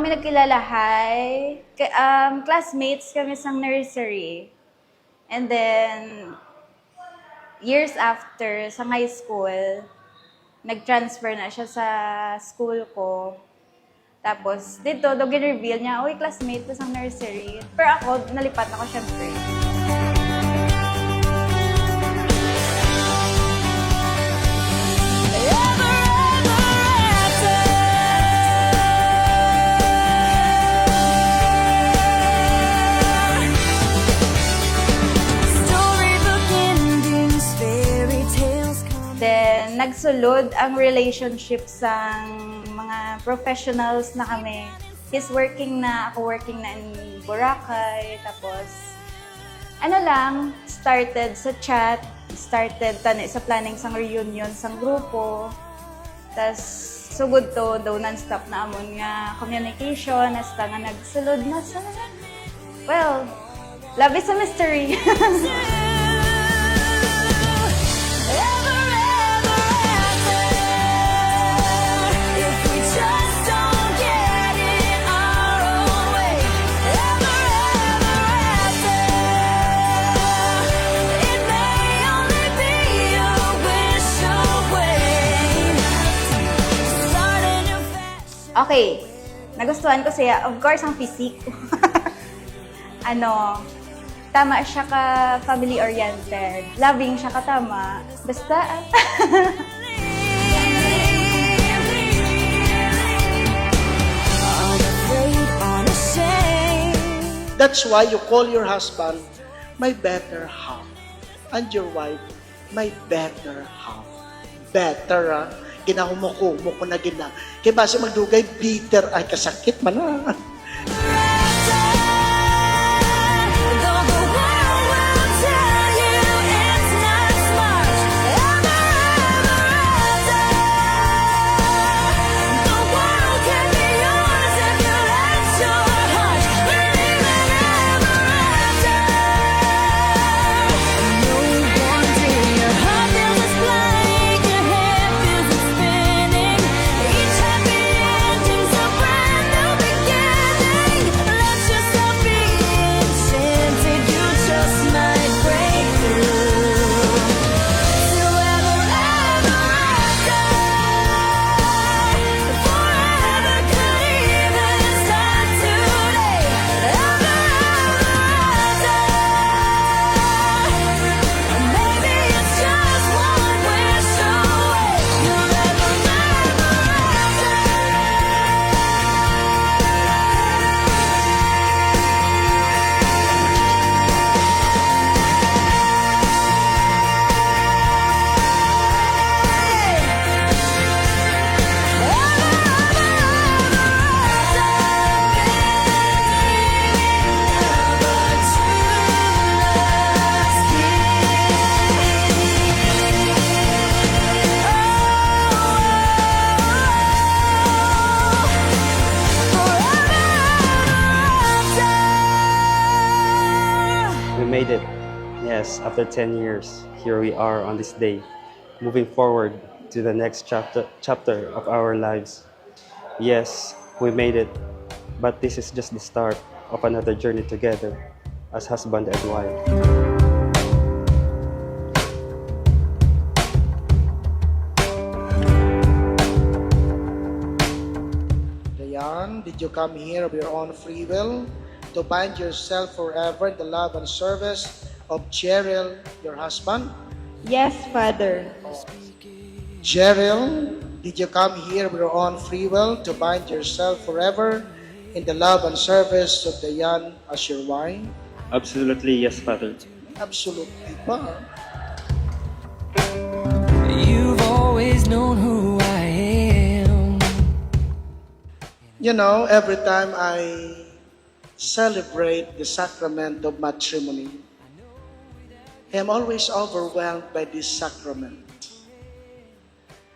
kami nagkilala, hi. Classmates kami sa nursery. And then, years after, sa high school, nag-transfer na siya sa school ko. Tapos, dito, daw gin-reveal niya, uy, classmate ko sa nursery. Pero ako, nalipat ako syempre. Then, nagsulod ang relationship sa mga professionals na kami. He's working na, ako working na in Boracay. Tapos, started sa chat, started sa planning sang reunion sang grupo. Tapos, sugod to, daw non-stop na amon nga communication, hasta nga nagsulod na sa, well, love is a mystery. Okay, nagustuhan ko siya. Of course, ang physique. Tama siya ka family-oriented. Loving siya ka tama. Basta, That's why you call your husband my better half. And your wife, my better half. Better, ginahumuko na gina. Kaya base magdugay, bitter, ay kasakit man na. We made it. Yes, after 10 years, here we are on this day, moving forward to the next chapter of our lives. Yes, we made it, but this is just the start of another journey together as husband and wife. Dayan, did you come here of your own free will to bind yourself forever in the love and service of Cheryl, your husband? yes, Father. Cheryl, did you come here of your own free will to bind yourself forever in the love and service of Dayan as your wife? Absolutely, yes, Father. Absolutely pa. You've always known who I am. You know, every time I celebrate the sacrament of matrimony, I am always overwhelmed by this sacrament.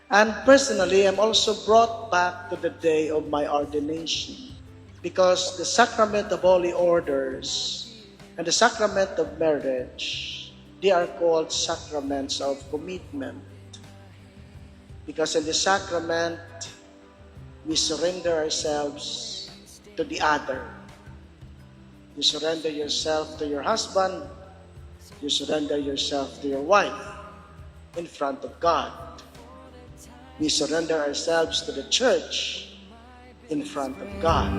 And personally, I'm also brought back to the day of my ordination, because the sacrament of holy orders and the sacrament of marriage, they are called sacraments of commitment. Because in the sacrament, we surrender ourselves to the other. You surrender yourself to your husband. You surrender yourself to your wife in front of God. We surrender ourselves to the church in front of God.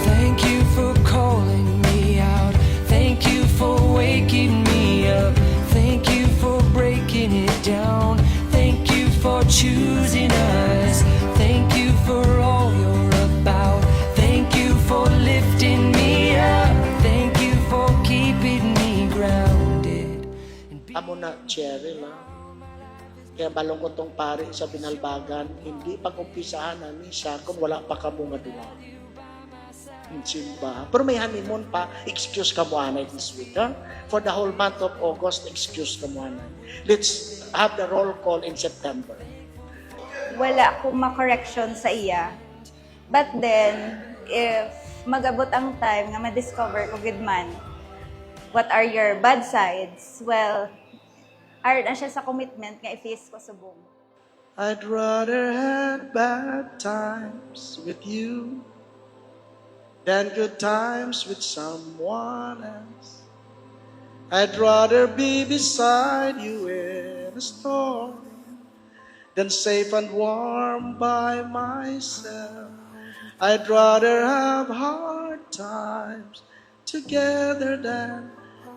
Thank you for calling me out. Thank you for waking me up. Thank you for breaking it down. Thank you for choosing us. Thank you for all you're about. Thank you for lifting me up. Thank you for keeping me grounded. Amo na, Cheryl, ha? Kaya balong tong pari sa binalbagan, hindi pag-umpisahan na misa kung wala pa ka mo nga duwa. Simba. Pero may honeymoon pa, excuse ka mo anay this week, ha? For the whole month of August, excuse ka mo anay. Let's have the roll call in September. Wala akong ma-correction sa iya. But then, if magabot ang time nga ma-discover ko good man, what are your bad sides? Well, hard na siya sa commitment nga i-face ko sa buong. I'd rather have bad times with you than good times with someone else. I'd rather be beside you in a storm than safe and warm by myself. I'd rather have hard times together than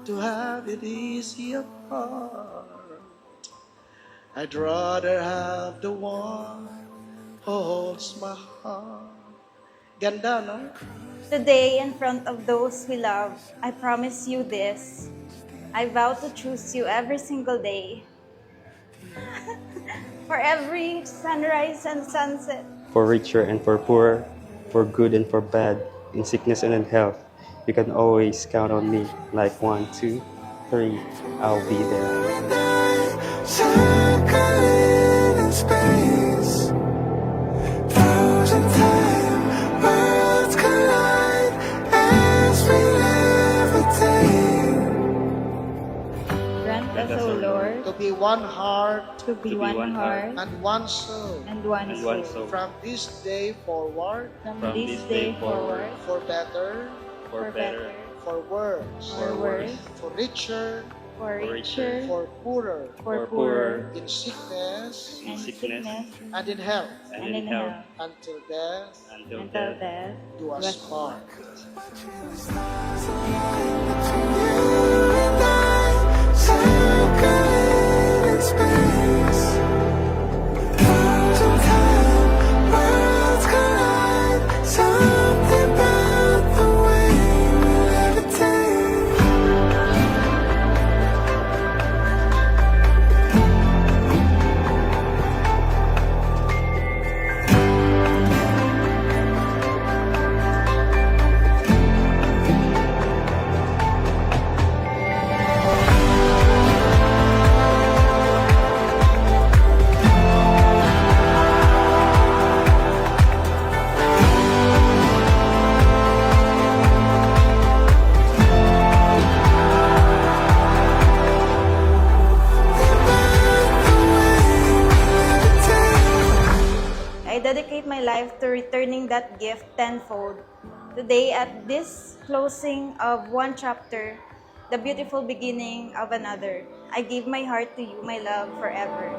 to have it easy apart. I'd rather have the one who holds my heart. Ganda, no? Today, in front of those we love, I promise you this. I vow to choose you every single day. For every sunrise and sunset. For richer and for poorer, for good and for bad, in sickness and in health, you can always count on me. Like 1, 2, 3, I'll be there. Circling in space, thousand time worlds collide as we levitate. Grant us, O Lord, To be one heart to be one heart and one soul. and one soul. From this day forward, From this day forward, for better, for better, for worse, for worse, for richer, for richer, for poorer, for poorer, in sickness and sickness, and in health, and in health, until death until death do us part. Circling in space, thousand time worlds collide. Something about the way we levitate. I dedicate my life to returning that gift tenfold. Today, at this closing of one chapter, the beautiful beginning of another, I give my heart to you, my love, forever.